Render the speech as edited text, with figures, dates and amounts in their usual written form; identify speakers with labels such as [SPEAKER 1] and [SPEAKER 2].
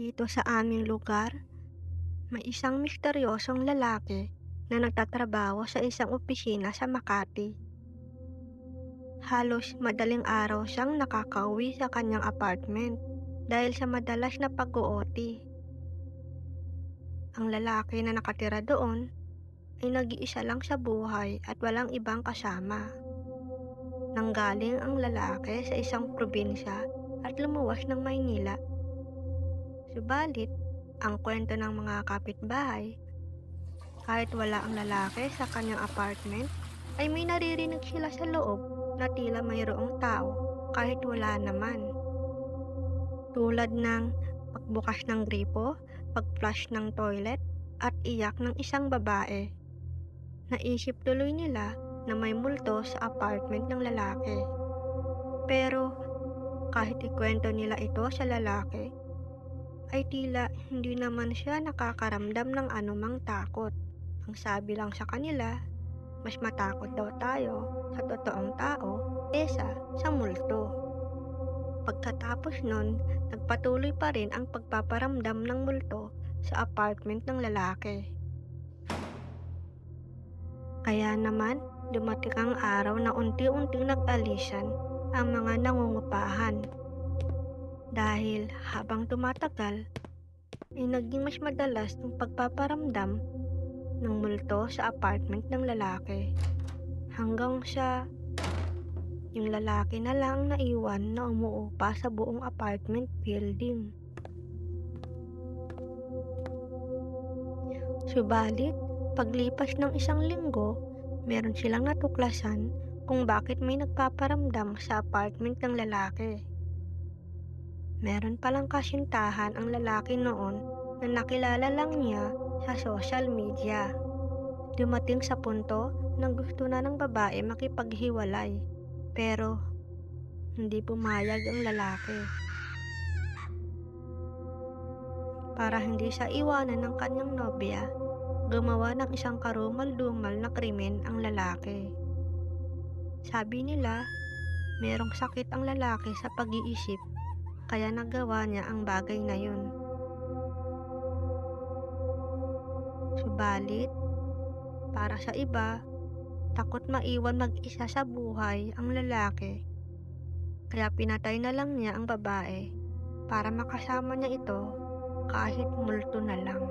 [SPEAKER 1] Dito sa aming lugar, may isang misteryosong lalaki na nagtatrabaho sa isang opisina sa Makati. Halos madaling araw siyang nakakauwi sa kanyang apartment dahil sa madalas na pag-OT. Ang lalaki na nakatira doon ay nag-iisa lang sa buhay at walang ibang kasama. Nanggaling ang lalaki sa isang probinsya at lumuwas ng Maynila. Subalit, ang kwento ng mga kapitbahay, kahit wala ang lalaki sa kanyang apartment, ay may naririnig sila sa loob na tila mayroong tao kahit wala naman. Tulad ng pagbukas ng gripo, pag-flush ng toilet, at iyak ng isang babae. Naisip tuloy nila na may multo sa apartment ng lalaki. Pero kahit ikwento nila ito sa lalaki, ay tila hindi naman siya nakakaramdam ng anumang takot. Ang sabi lang sa kanila, mas matakot daw tayo sa totoong tao kesa sa multo. Pagkatapos nun, nagpatuloy pa rin ang pagpaparamdam ng multo sa apartment ng lalaki. Kaya naman, dumating ang araw na unti-unting nag-alisan ang mga nangungupahan. Dahil habang tumatagal, ay naging mas madalas ang pagpaparamdam ng multo sa apartment ng lalaki. Hanggang sa yung lalaki na lang naiwan na umuupa sa buong apartment building. Subalit, paglipas ng isang linggo, meron silang natuklasan kung bakit may nagpaparamdam sa apartment ng lalaki. Meron palang kasintahan ang lalaki noon na nakilala lang niya sa social media. Dumating sa punto na gusto na ng babae makipaghiwalay, pero hindi pumayag ang lalaki. Para hindi siya iwanan ng kanyang nobya, gumawa ng isang karumal-dumal na krimen ang lalaki. Sabi nila, merong sakit ang lalaki sa pag-iisip, kaya nagawa niya ang bagay na yun. Subalit, para sa iba, takot maiwan mag-isa sa buhay ang lalaki, kaya pinatay na lang niya ang babae para makasama niya ito kahit multo na lang.